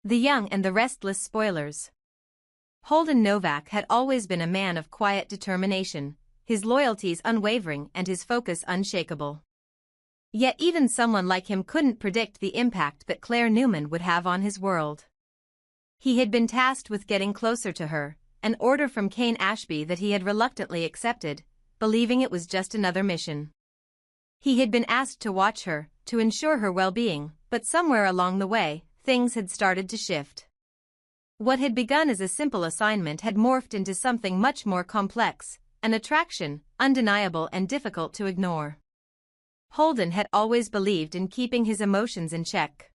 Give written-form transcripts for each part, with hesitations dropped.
The Young and the Restless spoilers. Holden Novak had always been a man of quiet determination, his loyalties unwavering and his focus unshakable. Yet even someone like him couldn't predict the impact that Claire Newman would have on his world. He had been tasked with getting closer to her, an order from Kane Ashby that he had reluctantly accepted, believing it was just another mission. He had been asked to watch her, to ensure her well-being, but somewhere along the way, things had started to shift. What had begun as a simple assignment had morphed into something much more complex, an attraction, undeniable and difficult to ignore. Holden had always believed in keeping his emotions in check.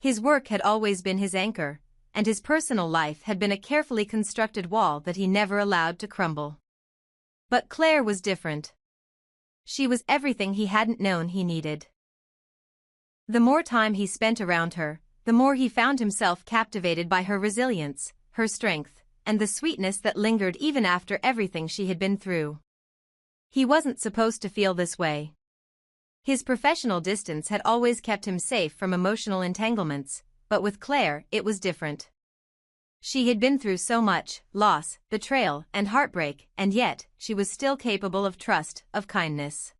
His work had always been his anchor, and his personal life had been a carefully constructed wall that he never allowed to crumble. But Claire was different. She was everything he hadn't known he needed. The more time he spent around her, the more he found himself captivated by her resilience, her strength, and the sweetness that lingered even after everything she had been through. He wasn't supposed to feel this way. His professional distance had always kept him safe from emotional entanglements, but with Claire, it was different. She had been through so much, loss, betrayal, and heartbreak, and yet, she was still capable of trust, of kindness.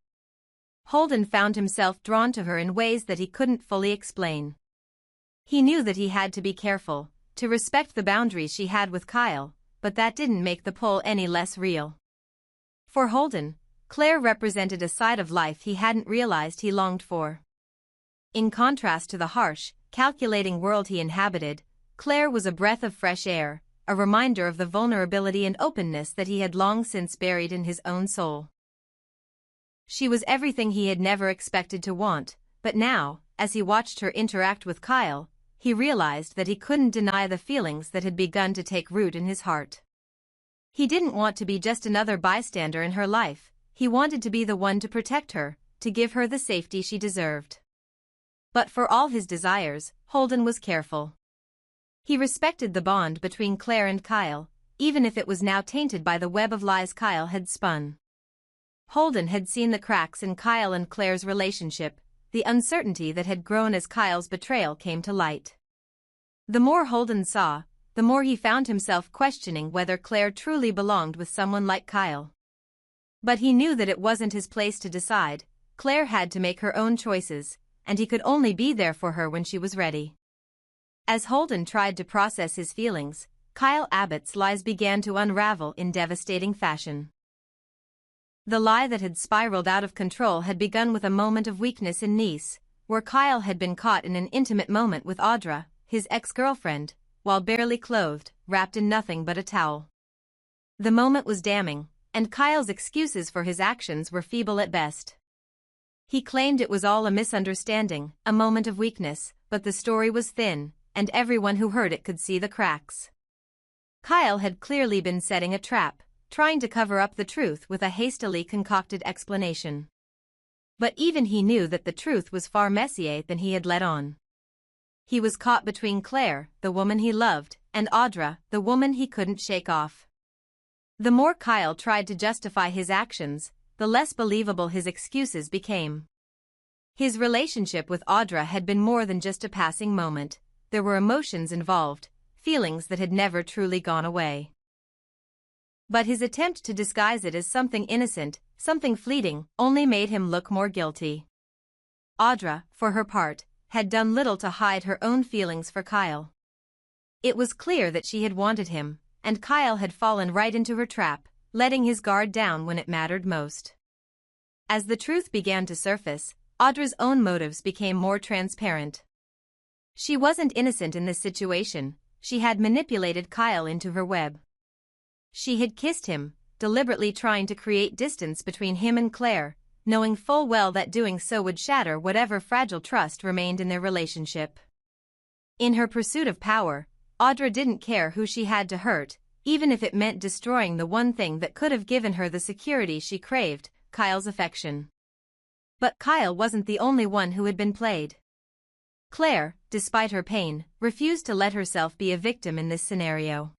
Holden found himself drawn to her in ways that he couldn't fully explain. He knew that he had to be careful, to respect the boundaries she had with Kyle, but that didn't make the pull any less real. For Holden, Claire represented a side of life he hadn't realized he longed for. In contrast to the harsh, calculating world he inhabited, Claire was a breath of fresh air, a reminder of the vulnerability and openness that he had long since buried in his own soul. She was everything he had never expected to want, but now, as he watched her interact with Kyle, he realized that he couldn't deny the feelings that had begun to take root in his heart. He didn't want to be just another bystander in her life, he wanted to be the one to protect her, to give her the safety she deserved. But for all his desires, Holden was careful. He respected the bond between Claire and Kyle, even if it was now tainted by the web of lies Kyle had spun. Holden had seen the cracks in Kyle and Claire's relationship, the uncertainty that had grown as Kyle's betrayal came to light. The more Holden saw, the more he found himself questioning whether Claire truly belonged with someone like Kyle. But he knew that it wasn't his place to decide. Claire had to make her own choices, and he could only be there for her when she was ready. As Holden tried to process his feelings, Kyle Abbott's lies began to unravel in devastating fashion. The lie that had spiraled out of control had begun with a moment of weakness in Nice, where Kyle had been caught in an intimate moment with Audra, his ex-girlfriend, while barely clothed, wrapped in nothing but a towel. The moment was damning, and Kyle's excuses for his actions were feeble at best. He claimed it was all a misunderstanding, a moment of weakness, but the story was thin, and everyone who heard it could see the cracks. Kyle had clearly been setting a trap, trying to cover up the truth with a hastily concocted explanation. But even he knew that the truth was far messier than he had let on. He was caught between Claire, the woman he loved, and Audra, the woman he couldn't shake off. The more Kyle tried to justify his actions, the less believable his excuses became. His relationship with Audra had been more than just a passing moment. There were emotions involved, feelings that had never truly gone away. But his attempt to disguise it as something innocent, something fleeting, only made him look more guilty. Audra, for her part, had done little to hide her own feelings for Kyle. It was clear that she had wanted him, and Kyle had fallen right into her trap, letting his guard down when it mattered most. As the truth began to surface, Audra's own motives became more transparent. She wasn't innocent in this situation, she had manipulated Kyle into her web. She had kissed him, deliberately trying to create distance between him and Claire, knowing full well that doing so would shatter whatever fragile trust remained in their relationship. In her pursuit of power, Audra didn't care who she had to hurt, even if it meant destroying the one thing that could have given her the security she craved, Kyle's affection. But Kyle wasn't the only one who had been played. Claire, despite her pain, refused to let herself be a victim in this scenario.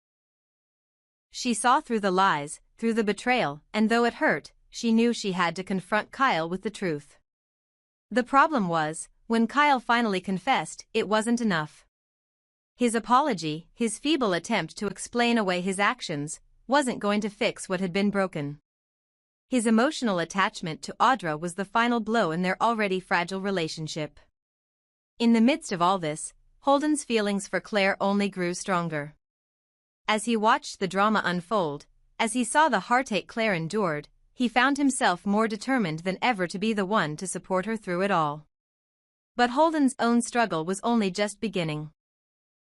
She saw through the lies, through the betrayal, and though it hurt, she knew she had to confront Kyle with the truth. The problem was, when Kyle finally confessed, it wasn't enough. His apology, his feeble attempt to explain away his actions, wasn't going to fix what had been broken. His emotional attachment to Audra was the final blow in their already fragile relationship. In the midst of all this, Holden's feelings for Claire only grew stronger. As he watched the drama unfold, as he saw the heartache Claire endured, he found himself more determined than ever to be the one to support her through it all. But Holden's own struggle was only just beginning.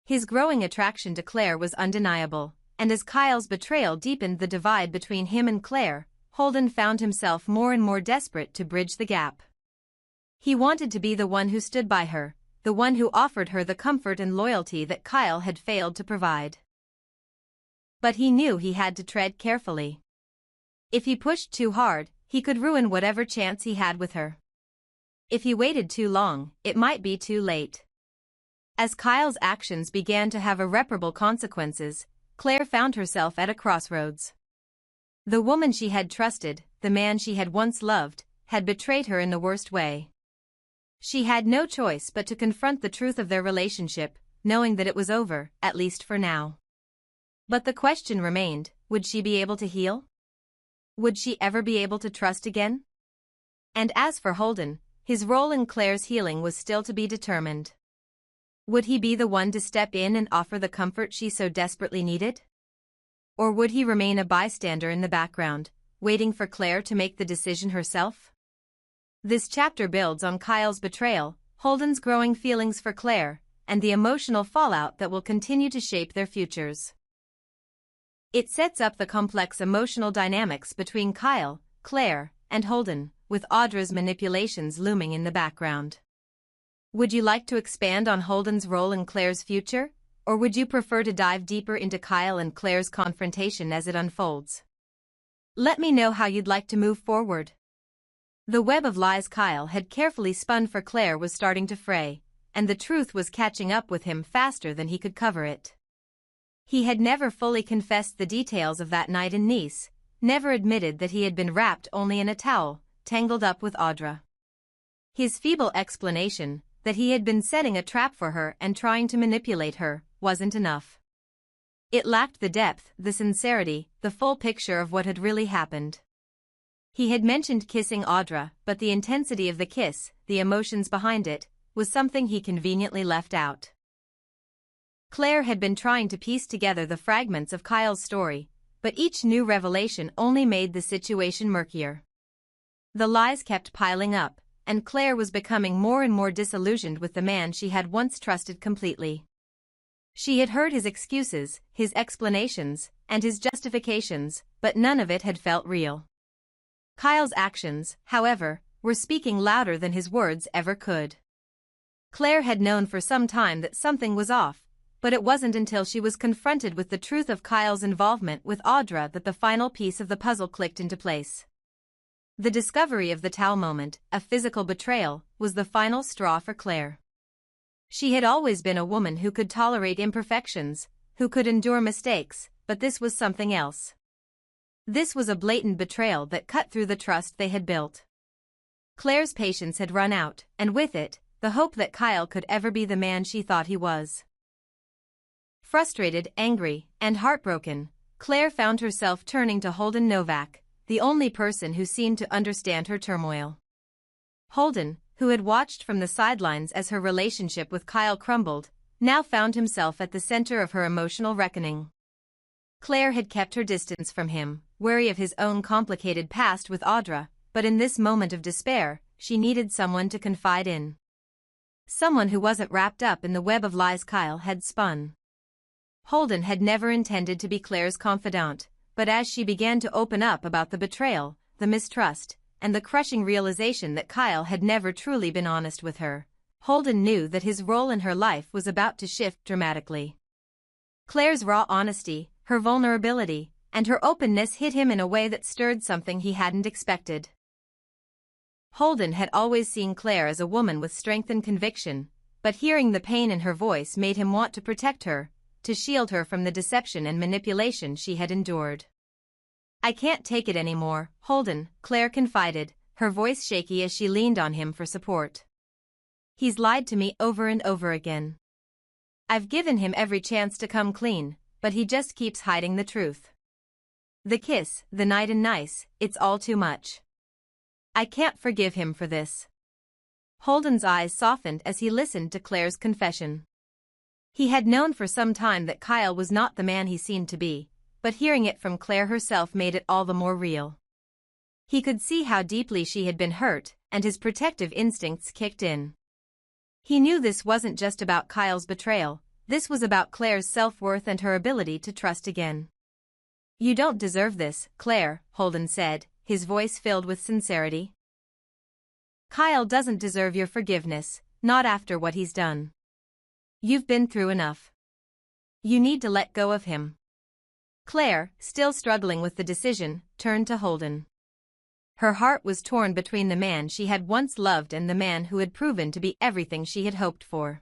His growing attraction to Claire was undeniable, and as Kyle's betrayal deepened the divide between him and Claire, Holden found himself more and more desperate to bridge the gap. He wanted to be the one who stood by her, the one who offered her the comfort and loyalty that Kyle had failed to provide. But he knew he had to tread carefully. If he pushed too hard, he could ruin whatever chance he had with her. If he waited too long, it might be too late. As Kyle's actions began to have irreparable consequences, Claire found herself at a crossroads. The woman she had trusted, the man she had once loved, had betrayed her in the worst way. She had no choice but to confront the truth of their relationship, knowing that it was over, at least for now. But the question remained, would she be able to heal? Would she ever be able to trust again? And as for Holden, his role in Claire's healing was still to be determined. Would he be the one to step in and offer the comfort she so desperately needed? Or would he remain a bystander in the background, waiting for Claire to make the decision herself? This chapter builds on Kyle's betrayal, Holden's growing feelings for Claire, and the emotional fallout that will continue to shape their futures. It sets up the complex emotional dynamics between Kyle, Claire, and Holden, with Audra's manipulations looming in the background. Would you like to expand on Holden's role in Claire's future, or would you prefer to dive deeper into Kyle and Claire's confrontation as it unfolds? Let me know how you'd like to move forward. The web of lies Kyle had carefully spun for Claire was starting to fray, and the truth was catching up with him faster than he could cover it. He had never fully confessed the details of that night in Nice, never admitted that he had been wrapped only in a towel, tangled up with Audra. His feeble explanation, that he had been setting a trap for her and trying to manipulate her, wasn't enough. It lacked the depth, the sincerity, the full picture of what had really happened. He had mentioned kissing Audra, but the intensity of the kiss, the emotions behind it, was something he conveniently left out. Claire had been trying to piece together the fragments of Kyle's story, but each new revelation only made the situation murkier. The lies kept piling up, and Claire was becoming more and more disillusioned with the man she had once trusted completely. She had heard his excuses, his explanations, and his justifications, but none of it had felt real. Kyle's actions, however, were speaking louder than his words ever could. Claire had known for some time that something was off, but it wasn't until she was confronted with the truth of Kyle's involvement with Audra that the final piece of the puzzle clicked into place. The discovery of the towel moment, a physical betrayal, was the final straw for Claire. She had always been a woman who could tolerate imperfections, who could endure mistakes, but this was something else. This was a blatant betrayal that cut through the trust they had built. Claire's patience had run out, and with it, the hope that Kyle could ever be the man she thought he was. Frustrated, angry, and heartbroken, Claire found herself turning to Holden Novak, the only person who seemed to understand her turmoil. Holden, who had watched from the sidelines as her relationship with Kyle crumbled, now found himself at the center of her emotional reckoning. Claire had kept her distance from him, wary of his own complicated past with Audra, but in this moment of despair, she needed someone to confide in. Someone who wasn't wrapped up in the web of lies Kyle had spun. Holden had never intended to be Claire's confidant, but as she began to open up about the betrayal, the mistrust, and the crushing realization that Kyle had never truly been honest with her, Holden knew that his role in her life was about to shift dramatically. Claire's raw honesty, her vulnerability, and her openness hit him in a way that stirred something he hadn't expected. Holden had always seen Claire as a woman with strength and conviction, but hearing the pain in her voice made him want to protect her, to shield her from the deception and manipulation she had endured. "I can't take it anymore, Holden," Claire confided, her voice shaky as she leaned on him for support. "He's lied to me over and over again. I've given him every chance to come clean, but he just keeps hiding the truth. The kiss, the night and nice, it's all too much. I can't forgive him for this. Holden's eyes softened as he listened to Claire's confession. He had known for some time that Kyle was not the man he seemed to be, but hearing it from Claire herself made it all the more real. He could see how deeply she had been hurt, and his protective instincts kicked in. He knew this wasn't just about Kyle's betrayal, this was about Claire's self-worth and her ability to trust again. You don't deserve this, Claire, Holden said, his voice filled with sincerity. Kyle doesn't deserve your forgiveness, not after what he's done. You've been through enough. You need to let go of him. Claire, still struggling with the decision, turned to Holden. Her heart was torn between the man she had once loved and the man who had proven to be everything she had hoped for.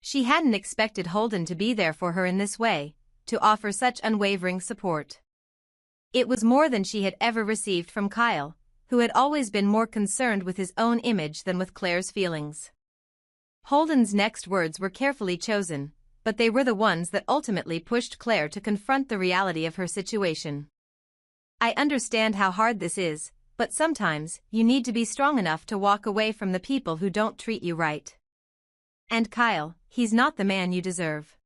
She hadn't expected Holden to be there for her in this way, to offer such unwavering support. It was more than she had ever received from Kyle, who had always been more concerned with his own image than with Claire's feelings. Holden's next words were carefully chosen, but they were the ones that ultimately pushed Claire to confront the reality of her situation. I understand how hard this is, but sometimes you need to be strong enough to walk away from the people who don't treat you right. And Kyle, he's not the man you deserve.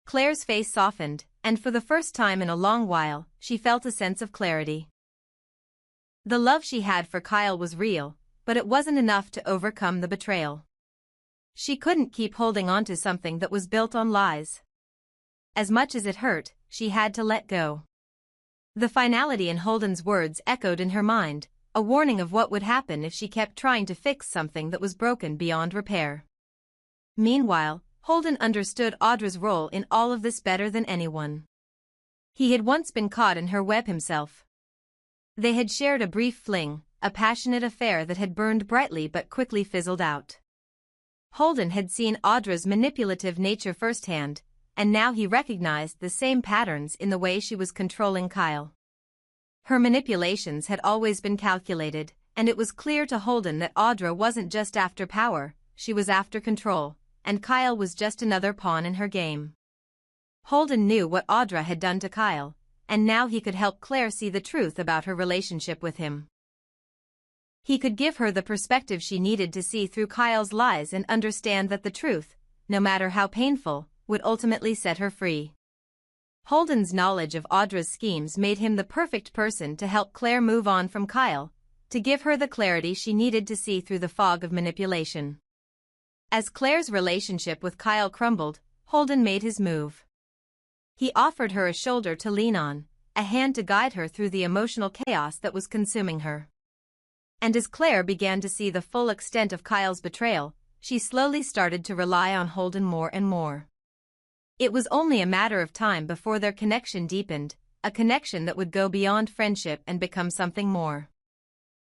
Claire's face softened, and for the first time in a long while, she felt a sense of clarity. The love she had for Kyle was real, but it wasn't enough to overcome the betrayal. She couldn't keep holding on to something that was built on lies. As much as it hurt, she had to let go. The finality in Holden's words echoed in her mind, a warning of what would happen if she kept trying to fix something that was broken beyond repair. Meanwhile, Holden understood Audra's role in all of this better than anyone. He had once been caught in her web himself. They had shared a brief fling, a passionate affair that had burned brightly but quickly fizzled out. Holden had seen Audra's manipulative nature firsthand, and now he recognized the same patterns in the way she was controlling Kyle. Her manipulations had always been calculated, and it was clear to Holden that Audra wasn't just after power, she was after control, and Kyle was just another pawn in her game. Holden knew what Audra had done to Kyle, and now he could help Claire see the truth about her relationship with him. He could give her the perspective she needed to see through Kyle's lies and understand that the truth, no matter how painful, would ultimately set her free. Holden's knowledge of Audra's schemes made him the perfect person to help Claire move on from Kyle, to give her the clarity she needed to see through the fog of manipulation. As Claire's relationship with Kyle crumbled, Holden made his move. He offered her a shoulder to lean on, a hand to guide her through the emotional chaos that was consuming her. And as Claire began to see the full extent of Kyle's betrayal, she slowly started to rely on Holden more and more. It was only a matter of time before their connection deepened, a connection that would go beyond friendship and become something more.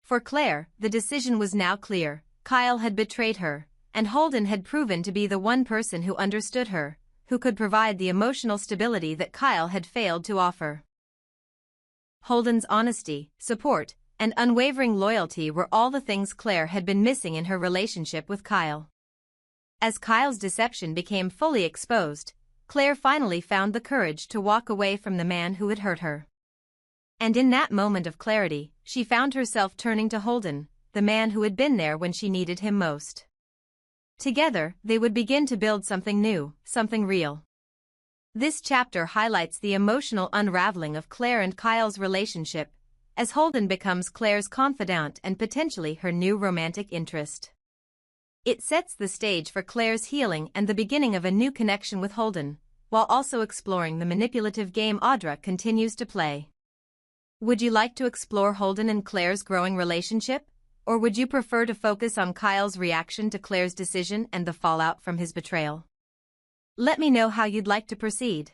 For Claire, the decision was now clear: Kyle had betrayed her, and Holden had proven to be the one person who understood her, who could provide the emotional stability that Kyle had failed to offer. Holden's honesty, support, and unwavering loyalty were all the things Claire had been missing in her relationship with Kyle. As Kyle's deception became fully exposed, Claire finally found the courage to walk away from the man who had hurt her. And in that moment of clarity, she found herself turning to Holden, the man who had been there when she needed him most. Together, they would begin to build something new, something real. This chapter highlights the emotional unraveling of Claire and Kyle's relationship, as Holden becomes Claire's confidant and potentially her new romantic interest. It sets the stage for Claire's healing and the beginning of a new connection with Holden, while also exploring the manipulative game Audra continues to play. Would you like to explore Holden and Claire's growing relationship, or would you prefer to focus on Kyle's reaction to Claire's decision and the fallout from his betrayal? Let me know how you'd like to proceed.